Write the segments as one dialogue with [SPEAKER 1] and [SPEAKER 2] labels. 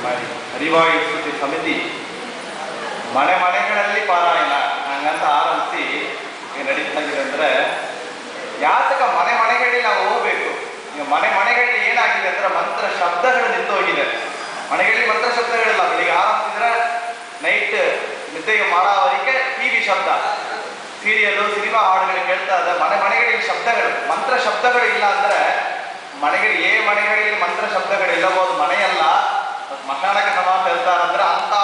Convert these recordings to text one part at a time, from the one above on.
[SPEAKER 1] ಹರಿವಾಯು ಸ್ತುತಿ ಸಮಿತಿ ಮನೆ ಮನೆಗಳಲ್ಲಿ ಪಾರಾಯಣ ಹಂಗಂತ ಆರಂಭಿಸಿ ನಡೀತಾ ಇದೆ ಅಂದರೆ ಯಾತಕ ಮನೆ ಮನೆಗಳಲ್ಲಿ ನಾವು ಹೋಗ್ಬೇಕು. ಈಗ ಮನೆ ಮನೆಗಳಲ್ಲಿ ಏನಾಗಿದೆ ಅಂದ್ರೆ ಮಂತ್ರ ಶಬ್ದಗಳು ನಿಂತು ಹೋಗಿದೆ. ಮನೆಗಳಲ್ಲಿ ಮಂತ್ರ ಶಬ್ದಗಳಿಲ್ಲ. ಬೆಳಿಗ್ಗೆ ಆರಂಭಿಸಿದ್ರೆ ನೈಟ್ ನಿದ್ದೆಗೆ ಮಾರಾವರಿಕೆ ಟಿವಿ ಶಬ್ದ, ಸೀರಿಯಲ್ ಸಿನಿಮಾ ಹಾಡುಗಳು ಕೇಳ್ತಾ ಇದ್ದ ಮನೆ ಮನೆಗಳಿಗೆ ಶಬ್ದಗಳು ಮಂತ್ರ ಶಬ್ದಗಳು ಇಲ್ಲ ಅಂದ್ರೆ ಮನೆಗಳಿಗೆ ಮನೆಗಳಲ್ಲಿ ಮಂತ್ರ ಶಬ್ದಗಳಿಲ್ಲಬಹುದು. ಮನೆಯಲ್ಲ ಸ್ಮಶಾನಕ್ಕೆ ಸಮ ಅಂತ ಹೇಳ್ತಾರಂದ್ರೆ ಅಂತ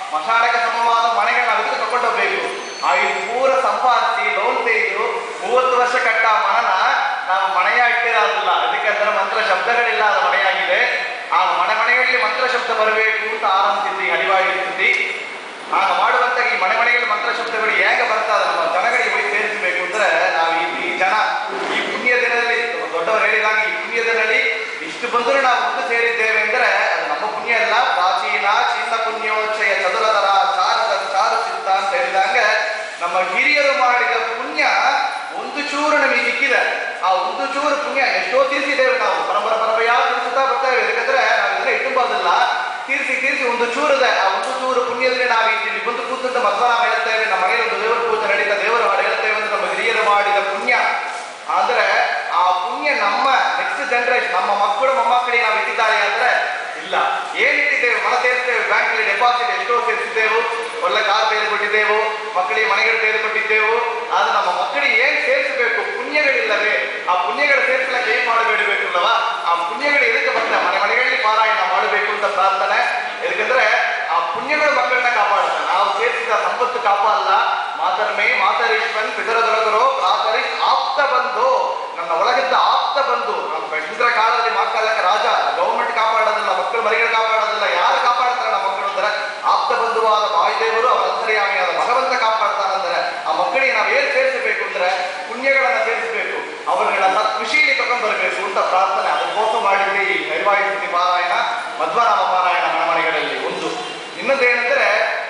[SPEAKER 1] ಸ್ಮಶಾನಕ್ಕೆ ಸಮವಾದ ಮನೆಗಳನ್ನ ನಾವು ಇದಕ್ಕೆ ತಗೊಂಡು ಹೋಗ್ಬೇಕು. ಆ ಇದು ಪೂರ ಸಂಪಾದಿಸಿ ಲೋನ್ ತೆಗೆದು 30 ವರ್ಷ ಕಟ್ಟ ಮನನ ನಾವು ಮನೆಯ ಇಟ್ಟಿರೋದಿಲ್ಲ. ಅದಕ್ಕೆ ಮಂತ್ರ ಶಬ್ದಗಳಿಲ್ಲ, ಅದು ಮನೆಯಾಗಿದೆ. ಆ ಮನೆ ಮನೆಗಳಲ್ಲಿ ಮಂತ್ರ ಶಬ್ದ ಬರಬೇಕು ಅಂತ ಆರಂಭಿಸಿದ್ವಿ ಹರಿವಾಯು ಸ್ತುತಿ. ಆಗ ಮಾಡುವಂತ ಈ ಮನೆ ಮನೆಗಳಲ್ಲಿ ಮಂತ್ರ ಶಬ್ದಗಳು ಹೇಗೆ ಬರ್ತಾ ಇದೆ ನಮ್ಮ ಜನಗಳಿಗೆ ಹೋಗಿ ಸೇರಿಸಬೇಕು ಅಂದ್ರೆ ನಾವು ಈ ಜನ ಈ ಪುಣ್ಯ ದಿನದಲ್ಲಿ ದೊಡ್ಡವರು ಹೇಳಿದಾಗ ಈ ಪುಣ್ಯ ದಿನದಲ್ಲಿ ಇಷ್ಟು ಬಂದರೂ ನಾವು ಮುಂದೆ ಸೇರಿದ್ದೇವೆ ಅಂದ್ರೆ ಅದು ನಮ್ಮ ಪುಣ್ಯ ಅಲ್ಲ. ಪ್ರಾಚೀನ ಚಿನ್ನ ಪುಣ್ಯೋಚ್ಚಯ ಚದುರದರ ಚಾರದ ಚಾರು ಚಿತ್ತ ಅಂತ ಹೇಳಿದಾಗ ನಮ್ಮ ಹಿರಿಯರು ಮಾಡಿದ ಪುಣ್ಯ ಒಂದು ಚೂರು ನಮಗೆ ಸಿಕ್ಕಿದೆ. ಆ ಒಂದು ಚೂರು ಪುಣ್ಯ ಎಷ್ಟೋ ತೀರಿಸಿದ್ದೇವೆ ನಾವು ಪರಂಪರೆಯ ತೀರಿಸುತ್ತಾ ಬರ್ತೇವೆ. ಯಾಕಂದ್ರೆ ನಾವು ಇದನ್ನ ಇಟ್ಟುಬೋದಲ್ಲ, ತೀರಿಸಿ ಒಂದು ಚೂರದ ಆ ಒಂದು ಚೂರು ಪುಣ್ಯದಲ್ಲಿ ನಾವು ಇಲ್ಲಿ ಬಂದು ಕೂತಂತ ಮಧ್ವ ನಾವು ಹೇಳ್ತೇವೆ. ನಮ್ಮ ಮನೆಯಲ್ಲಿ ಒಂದು ದೇವರ ಪೂಜೆ ನಡೀತಾ ದೇವರು ಹಾಡು ಹೇಳ್ತೇವೆ ಅಂದ್ರೆ ನಮ್ಮ ಹಿರಿಯರು ಮಾಡಿದ ಪುಣ್ಯ. ಆದ್ರೆ ಆ ಪುಣ್ಯ ನಮ್ಮ ನೆಕ್ಸ್ಟ್ ಜನರೇಷನ್ ನಮ್ಮ ಮಕ್ಕಳು ಮೊಮ್ಮಕ್ಕಳಿಗೆ ನಾವು ಇಟ್ಟಿದ್ದಾರೆ ಅಂದ್ರೆ ಇಲ್ಲ. ಏನ್ ಇಟ್ಟಿದ್ದೇವೆ? ಮನ ಸೇರಿಸ್ತೇವೆ, ಬ್ಯಾಂಕಲ್ಲಿ ಡೆಪಾಸಿಟ್ ಎಷ್ಟೋ ಸೇರಿಸಿದ್ದೆವು, ಒಳ್ಳೆ ಕಾರ್ ತೆಗೆದುಕೊಟ್ಟಿದ್ದೆವು, ಮಕ್ಕಳಿಗೆ ಮನೆಗಳು ತೆಗೆದುಕೊಟ್ಟಿದ್ದೆವು. ಆದ್ರೆ ನಮ್ಮ ಮಕ್ಕಳಿಗೆ ಏನ್ ಸೇರಿಸಬೇಕು? ಪುಣ್ಯಗಳಿಲ್ಲವೇ? ಆ ಪುಣ್ಯಗಳು ಸೇರಿಸಲಿಕ್ಕೆ ಏನ್ ಮಾಡಬೇಡಬೇಕಲ್ಲವ? ಆ ಪುಣ್ಯಗಳು ಎದಕ್ಕೆ ಬಂದ ಮನೆ ಮನೆಗಳಲ್ಲಿ ಪಾರಾಯಣ ಮಾಡಬೇಕು ಅಂತ ಪ್ರಾರ್ಥನೆ. ಯಾಕಂದ್ರೆ ಆ ಪುಣ್ಯಗಳು ಮಕ್ಕಳನ್ನ ಕಾಪಾಡುತ್ತೆ. ನಾವು ಸೇರಿಸಿದ ಸಂಪತ್ತು ಕಾಪಾಡಲ್ಲ. ಮಾತರ್ಮೇ ಮಾತರೀಶ್ವನ್ ಪಿತರದೊಳಗರೋ ಪ್ರಾತರಿಶ್ ಆಪ್ತ ಬಂಧು, ನನ್ನ ಒಳಗಿದ್ದ ಆಪ್ತ ಬಂಧು. ನಮ್ಮ ಹಿಂದಿನ ಕಾಲದಲ್ಲಿ ಮಕ್ಕಳಕ್ಕೆ ರಾಜ ಗೌರ್ಮೆಂಟ್ ಕಾಪಾಡೋದಿಲ್ಲ, ಮಕ್ಕಳು ಮರಿಗಳು ಕಾಪಾಡೋದಿಲ್ಲ. ಯಾರು ಕಾಪಾಡ್ತಾರೆ ನಮ್ಮ ಮಕ್ಕಳು ಅಂದ್ರೆ ಆಪ್ತ ಬಂಧುವಾದ ವಾಯುದೇವರು, ಅವರ ಅಂತರ್ಯಾಮಿಯಾದ ಭಗವಂತ ಕಾಪಾಡ್ತಾರಂದ್ರೆ ಆ ಮಕ್ಕಳಿಗೆ ನಾವು ಏನ್ ಸೇರಿಸಬೇಕು ಅಂದ್ರೆ ಪುಣ್ಯಗಳನ್ನ ಸೇರಿಸಬೇಕು, ಅವರುಗಳ ಸತ್ಖುಷಿಯಲ್ಲಿ ತಗೊಂಡು ಬರಬೇಕು ಅಂತ ಪ್ರಾರ್ಥನೆ. ಅದಕ್ಕೋಸ್ಕರ ಮಾಡಿದ್ವಿ ಈ ಹರಿವಾಯು ಸ್ತುತಿ ಪಾರಾಯಣ, ಮಧ್ವನಾಮ ಪಾರಾಯಣ ಮನೆ ಮನೆಗಳಲ್ಲಿ. ಒಂದು ಇನ್ನೊಂದು ಏನಂದ್ರೆ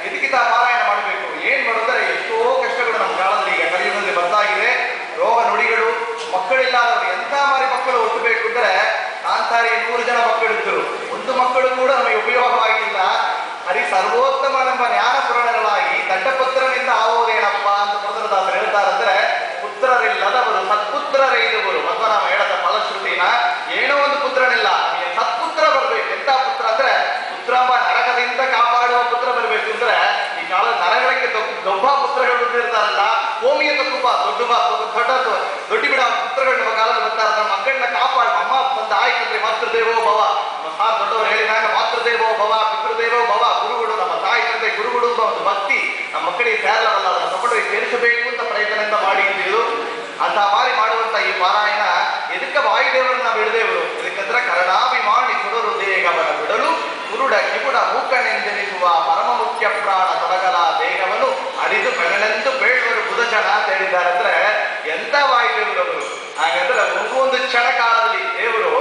[SPEAKER 1] ಇದಕ್ಕಿಂತ ಪಾರಾಯಣ ಮಾಡಬೇಕು. ಏನ್ ಮಾಡೋದ್ರೆ ಎಷ್ಟೋ ಕಷ್ಟಗಳು ನಮ್ಮ ಕಾಲದಲ್ಲಿ ಈಗ ಕಲಿಯುಗದಲ್ಲಿ ಬರ್ತಾಗಿದೆ. ರೋಗ ನುಡಿಗಳು, ಮಕ್ಕಳಿಲ್ಲದವರು ಎಂತ ಮಾರಿ ಮಕ್ಕಳು ಹುಟ್ಟಬೇಕು ಅಂದ್ರೆ ಕಾಂತಾರಿ 100 ಜನ ಮಕ್ಕಳಿದ್ದರು, ಒಂದು ಮಕ್ಕಳು ಕೂಡ ನಮಗೆ ಉಪಯೋಗವಾಗಿಲ್ಲ. ಹರಿ ಸರ್ವೋತ್ತಮನೆಂಬ ಜ್ಞಾನ ಪುರಾಣಗಳಾಗಿ ದಡ್ಡಪುತ್ರನಿಂದ ಆಗುವುದೇನಪ್ಪ ಅಂತ ಪುತ್ರದಾಸರು ಹೇಳ್ತಾರಂದ್ರೆ ಪುತ್ರರಿಲ್ಲದವರು ಸತ್ಪುತ್ರರೈದವರು. ಮಧ್ವನಾಮ ಹೇಳದ ಫಲಶ್ರುತಿನ ಏನೋ ಒಂದು ಪುತ್ರನಿಲ್ಲ, ನಮಗೆ ಸತ್ಪುತ್ರ ಬರ್ಬೇಕು. ಎಂತ ಪುತ್ರ ಅಂದ್ರೆ ಪುತ್ರಂಬ ನರಕದಿಂದ ಕಾಪಾಡುವ ಪುತ್ರ ಬರ್ಬೇಕು ಅಂದ್ರೆ ಈ ಕಾಲದ ನರಗಳಿಗೆ ದೊಡ್ಡ ಪುತ್ರಗಳು ಇರ್ತಾರಲ್ಲ, ಭೂಮಿಯ ತಕ್ಕುಪ ದೊಡ್ಡ ಬಿಡ ಪುತ್ರಗಳು ನಮ್ಮ ಕಾಲದಲ್ಲಿ ಬರ್ತಾರ. ಮಕ್ಕಳನ್ನ ಕಾಪಾಡು. ಅಮ್ಮ ಬಂದ ಆಯ್ತಂದ್ರೆ ಮಾತೃದೇವೋ ಭವ, ನಮ್ಮ ಸಾರ್ ದೊಡ್ಡವರು ಹೇಳಿದಾಗ ಮಾತೃದೇವೋ ಭವ ಪಿತೃದೇವೋ ಭವ, ಗುರುಗಳು ನಮ್ಮ ತಾಯಿ ತಂದೆ ಗುರುಗಳು ಒಂದು ಭಕ್ತಿ ನಮ್ಮ ಮಕ್ಕಳಿಗೆ ಸೇರಲ್ಲ, ಅದನ್ನು ತಗೊಂಡು ಸೇರಿಸಬೇಕು ಅಂತ ಪ್ರಯತ್ನದಿಂದ ಮಾಡಿದ್ದೀವಿ. ಅಂತ ಮಾರಿ ಮಾಡುವಂತ ಈ ಪಾರಾಯಣ ಎದಕ್ಕೆ ವಾಯುದೇವರನ್ನ ಬಿಡದೇವರು? ಇದಕ್ಕಂದ್ರೆ ಕರಣಾಭಿಮಾನಿ ಸುರರು ದೇಗವನ ಬಿಡಲು ಕುರುಡ ಕಿವುಡ ಮೂಕನೆಂದೆನಿಸುವ ಪರಮ ಮುಖ್ಯ ಪ್ರಾಣ ತೊಡಗಲ ದೇಹವನ್ನು ಅರಿದು ಬೆಳಲೆಂದು ಬೇಳುವರು ಬುಧಜನ ಅಂತ ಹೇಳಿದ್ದಾರೆ. ಅಂದ್ರೆ ಎಂತ ವಾಯುದೇವರವರು! ಹಾಗಂದ್ರೆ ಒಂದು ಕ್ಷಣ ಕಾಲದಲ್ಲಿ ದೇವರು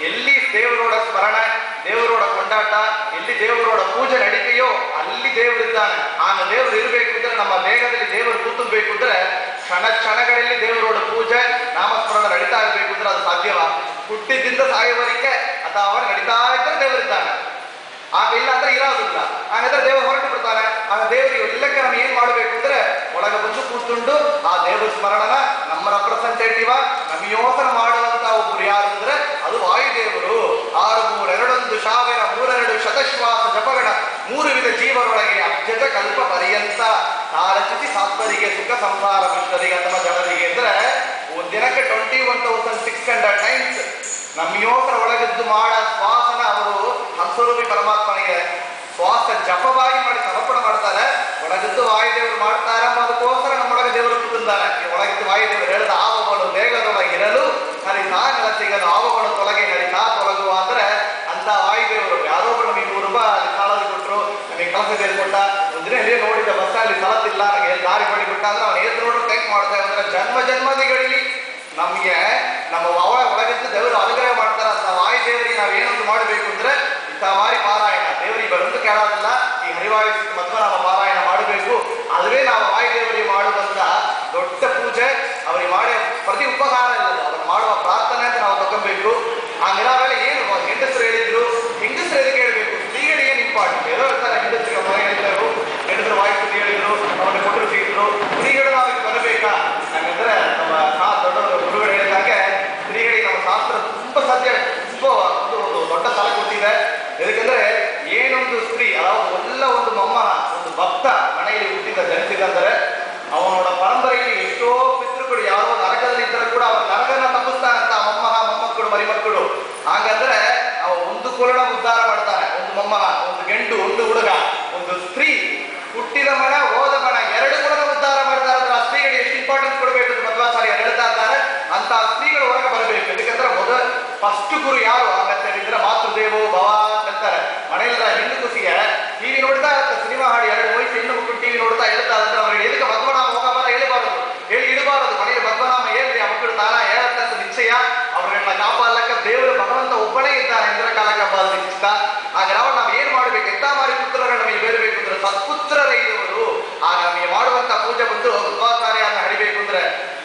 [SPEAKER 1] ಎಲ್ಲಿ ದೇವರೋಡ ಸ್ಮರಣೆ, ದೇವರೋಡ ಕೊಂಡಾಟ, ಎಲ್ಲಿ ದೇವರೋಡ ಪೂಜೆ ನಡೀತೆಯೋ ಅಲ್ಲಿ ದೇವರಿದ್ದಾನೆ. ಆಗ ದೇವರು ಇರಬೇಕು ಅಂದ್ರೆ ನಮ್ಮ ದೇಹದಲ್ಲಿ ದೇವರು ಕೂತಬೇಕು ಅಂದ್ರೆ ಕ್ಷಣಗಳಲ್ಲಿ ದೇವರೋಡ ಪೂಜೆ ನಾಮಸ್ಮರಣ ನಡೀತಾ ಇರಬೇಕು ಅಂದ್ರೆ ಅದು ಸಾಧ್ಯವ? ಹುಟ್ಟಿದ್ದಿಂದ ಸಾಯುವವರೆಗೆ ಅಥವಾ ಅವರು ನಡೀತಾ ಇದ್ರೆ ದೇವರಿದ್ದಾನೆ. ಆಗ ಇಲ್ಲ ಅಂದ್ರೆ ಇರೋದಿಲ್ಲ. ಹಾಗಾದ್ರೆ ದೇವರು ಹೊರಟು ಬಿಡ್ತಾನೆ. ಆಗ ದೇವರಿಗೆ ಎಲ್ಲಕ್ಕೆ ನಾವು ಏನ್ ಮಾಡಬೇಕು ಅಂದ್ರೆ ಒಳಗೆ ಬಂದು ಕೂತ್ಕೊಂಡು ಆ ದೇವರ ಸ್ಮರಣನ ನಮ್ಮ ರೆಪ್ರೆಸೆಂಟೇಟಿವ್ ನಮಿಯೋಸನ ಮಾಡುವಂತ ಒಬ್ರು ಯಾರು ಅಂದ್ರೆ ಅದು ವಾಯುದೇವರು. 63232 ಶತಶ್ವಾಸ ಜಪಗಣ 3 ವಿಧ ಜೀವರೊಳಗೆ ಅಬ್ಜತ ಕಲ್ಪ ಪರ್ಯಂತ ತಾರಚಿತಿ ಸಾತ್ವರಿಗೆ ಸುಖ ಸಂಸಾರ ಮಿಷ್ಟರಿಗೆ ಅಥವಾ ಜನರಿಗೆ ಅಂದ್ರೆ ದಿನಕ್ಕೆ 21,600 ಟೈಮ್ಸ್ ನಮಿಯೋಸನ ಒಳಗಿದ್ದು ಮಾಡ ಶ್ವಾಸನ ಅವರು ಹಂಸರೂಪಿ ಪರಮಾತ್ಮನಿಗೆ ಶ್ವಾಸ ಜಪವಾಗಿ ಮಾಡಿ ಸಮರ್ಪಣೆ ಮಾಡ್ತಾರೆ. ಒಳಗಿದ್ದು ವಾಯುದೇವರು ಮಾಡ್ತಾರೆ. ಅದಕ್ಕೋಸ್ಕರ ನಮ್ಮೊಳಗೆ ದೇವರು ಕೂತಿದ್ದಾನೆ. ಒಳಗಿದ್ದು ವಾಯುದೇವರು ಹೇಳಿದ ಆವಗಳು ದೇಹದೊಳಗಿರಲು ಹರಿತಾ ನೆಲ ಸಿಗಲು ಆವಗಳು ತೊಲಗೆ ಹರಿತಾ ತೊಲಗುವ ಅಂದ್ರೆ ಅಂತ ವಾಯುದೇವರು. ಯಾರೋ ಒಬ್ಬರು ನಮಗೆ 100 ರೂಪಾಯಿ ಅಲ್ಲಿ ಸಾಲಲ್ಲಿ ಕೊಟ್ಟರು, ನಮಗೆ ಕೆಲಸ ಕೊಟ್ಟ, ಒಂದಿನ ಎಲ್ಲಿ ನೋಡಿದ ಬಸ್ಸಲ್ಲಿ ಸಲತ್ತಿಲ್ಲ, ನನಗೆ ದಾರಿ ಮಾಡಿಕೊಟ್ಟ ಅಂದ್ರೆ ಅವನು ಏತ್ ನೋಡ್ರು ಟೇಕ್ ಮಾಡ್ತೇವೆ ಅಂದ್ರೆ ಜನ್ಮದಿಗಳಲ್ಲಿ ನಮಗೆ ನಮ್ಮ ಒಳಗಿದ್ದು ದೇವರು ಅನುಗ್ರಹ ಮಾಡ್ತಾರ. ಅಂತ ವಾಯುದೇವರಿಗೆ ನಾವು ಏನೊಂದು ಮಾಡಬೇಕು ಅಂದ್ರೆ ಇಂಥ ಮಾರಿ ಪಾರಾಯಣ ದೇವರಿಗೆ ಬರೋದು ಕೇಳೋದಿಲ್ಲ. ಈ ಹರಿವಾಯು ಮಧ್ವನಾಮ ಪಾರಾಯಣ ಮಾಡಬೇಕು. ಅದುವೇ ನಾವು ವಾಯುದೇವರಿಗೆ ಮಾಡುವಂತ ದೊಡ್ಡ ಪೂಜೆ. ಅವರಿಗೆ ಮಾಡಿ ಪ್ರತಿ ಉಪಕಾರ ಇಲ್ಲ, ಅವ್ರು ಮಾಡುವ ಪ್ರಾರ್ಥನೆ ಅಂತ ನಾವು ತಗೊಬೇಕು. ಆ ನಿರಾವಳಿ ಏನು ಹೆಂಗಸರು ಹೇಳಿದ್ರು, ಹೆಂಗಸರು ಎದಕ್ಕೆ ಹೇಳ್ಬೇಕು, ಸ್ತ್ರೀಗಳು ಹುಟ್ಟಿದ್ರು. ಸ್ತ್ರೀಗಳು ನಾವಿಗೆ ಬರಬೇಕಾ? ಹಾಗಂದ್ರೆ ನಮ್ಮ ದೊಡ್ಡವರು ಗುರುಗಳು ಹೇಳಿದಾಗೆ ಸ್ತ್ರೀಗಳಿಗೆ ನಮ್ಮ ಶಾಸ್ತ್ರ ತುಂಬಾ ಸದ್ಯ ತುಂಬಾ ಒಂದು ದೊಡ್ಡ ಸ್ಥಳ ಕೊಟ್ಟಿದೆ. ಯಾಕಂದ್ರೆ ಏನೊಂದು ಸ್ತ್ರೀ ಎಲ್ಲ ಒಂದು ಮೊಮ್ಮಗ ಒಂದು ಭಕ್ತ ಮನೆಯಲ್ಲಿ ಜನಿಸಿದಂದರೆ ಅವನೋಡ ಪರಂಪರೆಯಲ್ಲಿ ಎಷ್ಟೋ ಪಿತೃಗಳು ಯಾರೋ ನರಕದಲ್ಲಿ ಇದ್ದರೂ ಕೂಡ ಅವರ ನರಕನ ತಪ್ಪಿಸ್ತಾನಂತ ಮೊಮ್ಮಕ್ಕಳು ಮರಿಮಕ್ಕಳು. ಹಾಗಂದ್ರೆ ಅವ ಒಂದು ಕುಲನ ಉದ್ಧಾರ ಮಾಡ್ತಾನೆ. ಒಂದು ಮೊಮ್ಮಗ, ಒಂದು ಗಂಡು, ಒಂದು ಹುಡುಗ, ಒಂದು ಸ್ತ್ರೀ, ಹುಟ್ಟಿದ ಮನ ಹೋದ ಮನ ಎರಡು ಕುಲನ ಉದ್ಧಾರ ಮಾಡ್ತಾರೆ ಅಂದ್ರೆ ಆ ಸ್ತ್ರೀಗಳಿಗೆ ಎಷ್ಟು ಇಂಪಾರ್ಟೆನ್ಸ್ ಕೊಡಬೇಕು ಅಂತ ಮಧ್ವಾಚಾರ್ಯ ಹೇಳ್ತಾ ಇದ್ದಾರೆ. ಅಂತ ಸ್ತ್ರೀಗಳು ಹೊರಗೆ ಬರಬೇಕು. ಯಾಕಂದ್ರೆ ಫಸ್ಟ್ ಗುರು ಯಾರು ಅಂತ ಹೇಳಿದ್ರೆ ಮಾತೃದೇವೋ ಭವ ಅಂತಾರೆ. ಮನೆಯಲ್ಲ ಹೆಣ್ಣು ಕುಸಿಗೆ ಟಿವಿ ನೋಡ್ತಾ ಇರುತ್ತೆ, ಸಿನಿಮಾ ಹಾಡಿ 2 ವಯಸ್ಸು ಹೆಣ್ಣು ಮಕ್ಕಳು ಟಿವಿ ನೋಡ್ತಾ ಹೇಳ್ತಾ ಇದ್ರೆ ಅವ್ರಿಗೆ ಎದಕ್ಕೆ ಮಧ್ವನಾಮ ಹೋಗಬಾರ ಹೇಳಿಬಾರದು, ಹೇಳಿ ಇಡಬಾರದು. ಮನೆಯಲ್ಲಿ ಮಧ್ವನಾಮ ಹೇಳ್ರಿ ಆ ಮಕ್ಕಳು ತಾನ ಹೇಳತ್ತೆ ಅಂತ ನಿಶ್ಚಯ. ಅವ್ರನ್ನ ಕಾಪಾಡಲಕ್ಕ ದೇವರು ಭಗವಂತ ಒಬ್ಬನೇ ಇದ್ದಾನೆ. ಇಂದ್ರ ಕಾಲಕ್ಕೆ ಹಬ್ಬ ನಿಶ್ಚಿತ. ಆಗ ನಾವು ಏನ್ ಮಾಡ್ಬೇಕು? ಎಂತ ಮಾರಿ ಪುತ್ರರು ನಮಗೆ ಬೇರಬೇಕು ಅಂದ್ರೆ ಸತ್ಪುತ್ರರೈದವರು. ಆಗ ನಮಗೆ ಮಾಡುವಂತ ಪೂಜೆ ಬಂದು ಮಧ್ವಾಚಾರ್ಯನ ಹಡಿಬೇಕು ಅಂದ್ರೆ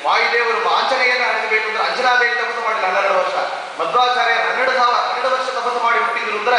[SPEAKER 1] ವಾಯುದೇವರು ಆಂಜನೇಯನ ಹಡಿಬೇಕು ಅಂದ್ರೆ ಅಂಜನಾದೇವಿ ತಪಸ್ಸು ಮಾಡಿಲ್ಲ 12 ವರ್ಷ. ಮಧ್ವಾಚಾರ್ಯ 12 ವರ್ಷ ತಪಸ್ಸು ಮಾಡಿ ಹುಟ್ಟಿದ್ರು ಅಂದ್ರೆ